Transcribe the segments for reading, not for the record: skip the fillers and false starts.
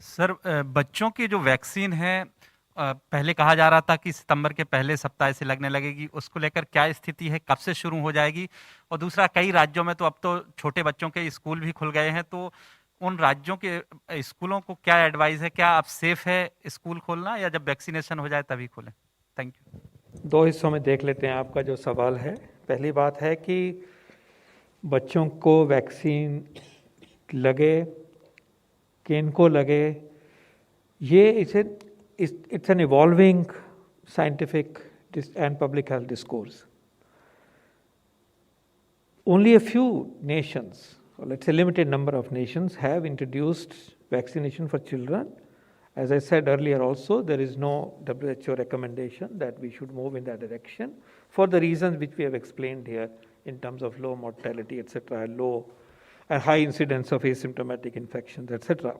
Sir बच्चों की जो वैक्सीन है पहले कहा जा रहा था कि सितंबर के पहले सप्ताह से लगने लगेगी, उसको लेकर क्या स्थिति है, कब से शुरू हो जाएगी? और दूसरा, कई राज्यों में तो अब तो छोटे बच्चों के स्कूल भी खुल गए हैं, तो उन राज्यों के स्कूलों को क्या एडवाइस है? क्या अब सेफ है स्कूल खोलना, या जब वैक्सीनेशन हो जाए तभी खोलें? Thank you. दो हिस्सों में देख लेते हैं आपका जो सवाल है। पहली बात है कि बच्चों को वैक्सीन लगे, किनको लगे, ये it's an evolving scientific and public health discourse. Only a few nations, or let's say limited number of nations, have introduced vaccination for children. As I said earlier also, there is no WHO recommendation that we should move in that direction for the reasons which we have explained here in terms of low mortality, etc., low and high incidence of asymptomatic infections, etc.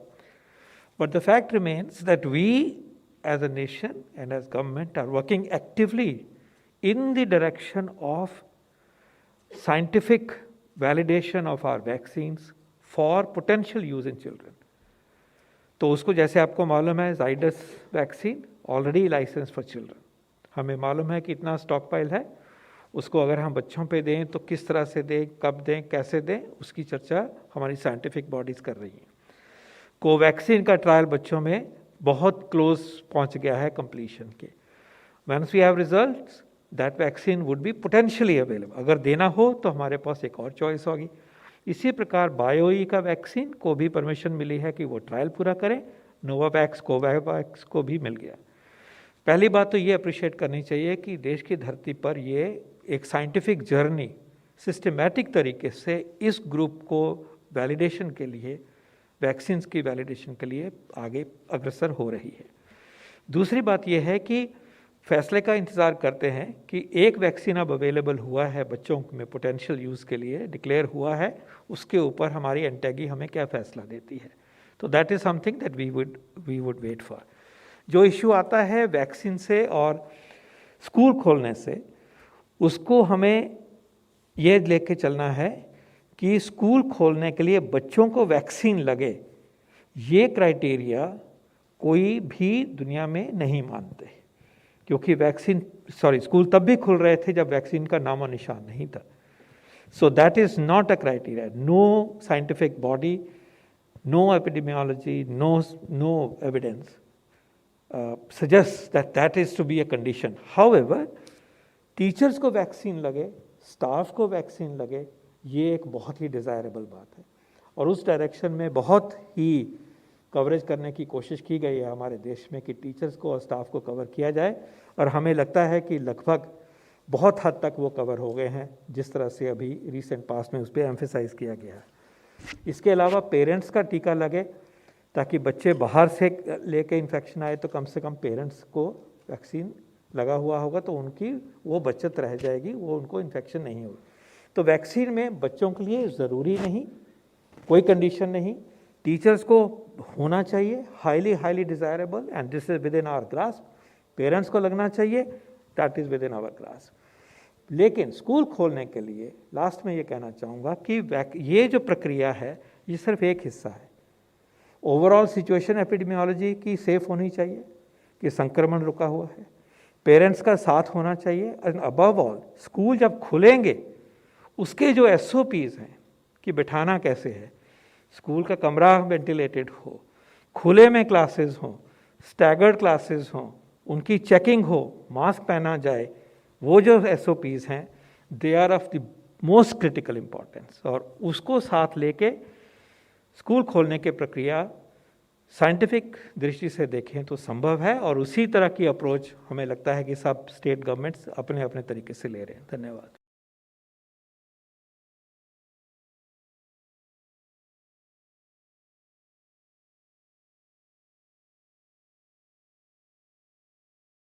But the fact remains that we as a nation and as government are working actively in the direction of scientific validation of our vaccines for potential use in children. तो उसको जैसे आपको मालूम है Zydus vaccine already licence for children, हमें मालूम है कि इतना स्टॉक पाइल है, उसको अगर हम बच्चों पे दें तो किस तरह से दें, कब दें, कैसे दें, उसकी चर्चा हमारी साइंटिफिक बॉडीज कर रही हैं. कोवैक्सीन का ट्रायल बच्चों में बहुत क्लोज पहुंच गया है कंप्लीशन के. Once we have results, that vaccine would be potentially available. अगर देना हो तो हमारे पास एक और चॉइस होगी. इसी प्रकार बायोई का वैक्सीन को भी परमिशन मिली है कि वो ट्रायल पूरा करें. नोवावैक्स, कोवैक्स को भी मिल गया. पहली बात तो ये अप्रिशिएट करनी चाहिए कि देश की धरती पर ये एक साइंटिफिक जर्नी सिस्टमैटिक तरीके से इस ग्रुप को वैलिडेशन के लिए, वैक्सीन की वैलिडेशन के लिए आगे अग्रसर हो रही है. दूसरी बात यह है कि फैसले का इंतज़ार करते हैं कि एक वैक्सीन अब अवेलेबल हुआ है बच्चों में पोटेंशियल यूज़ के लिए, डिक्लेयर हुआ है, उसके ऊपर हमारी एंटैगी हमें क्या फ़ैसला देती है. तो that is something that we would wait for. जो इशू आता है वैक्सीन से और स्कूल खोलने से, उसको हमें ये लेके चलना है कि स्कूल खोलने के लिए बच्चों को वैक्सीन लगे, ये क्राइटेरिया कोई भी दुनिया में नहीं मानते, क्योंकि स्कूल तब भी खुल रहे थे जब वैक्सीन का नामो निशान नहीं था. So that is not a criteria. No scientific body, no epidemiology, no evidence suggests that is to be a condition. However, teachers को वैक्सीन लगे, स्टाफ को वैक्सीन लगे, ये एक बहुत ही डिज़ायरेबल बात है और उस डायरेक्शन में बहुत ही कवरेज करने की कोशिश की गई है हमारे देश में कि टीचर्स को और स्टाफ को कवर किया जाए. और हमें लगता है कि लगभग बहुत हद तक वो कवर हो गए हैं, जिस तरह से अभी रिसेंट पास में उस पर एम्फेसाइज किया गया है. इसके अलावा पेरेंट्स का टीका लगे, ताकि बच्चे बाहर से लेके इन्फेक्शन आए तो कम से कम पेरेंट्स को वैक्सीन लगा हुआ होगा तो उनकी वो बचत रह जाएगी, वो उनको इन्फेक्शन नहीं होगी. तो वैक्सीन में बच्चों के लिए ज़रूरी नहीं, कोई कंडीशन नहीं. टीचर्स को होना चाहिए, highly desirable, and this is within our grasp. Parents को लगना चाहिए, that is within our grasp. लेकिन स्कूल खोलने के लिए लास्ट में ये कहना चाहूँगा कि ये जो प्रक्रिया है ये सिर्फ एक हिस्सा है. ओवरऑल सिचुएशन एपिडेमियोलॉजी की सेफ होनी चाहिए कि संक्रमण रुका हुआ है, पेरेंट्स का साथ होना चाहिए, एंड अबव ऑल स्कूल जब खुलेंगे उसके जो SOPs हैं कि बिठाना कैसे है, स्कूल का कमरा वेंटिलेटेड हो, खुले में क्लासेस हों, स्टैगर्ड क्लासेस हों, उनकी चेकिंग हो, मास्क पहना जाए, वो जो SOPs हैं they are of the most critical importance. और उसको साथ लेके स्कूल खोलने की प्रक्रिया साइंटिफिक दृष्टि से देखें तो संभव है, और उसी तरह की अप्रोच हमें लगता है कि सब स्टेट गवर्नमेंट्स अपने अपने तरीके से ले रहे हैं. धन्यवाद.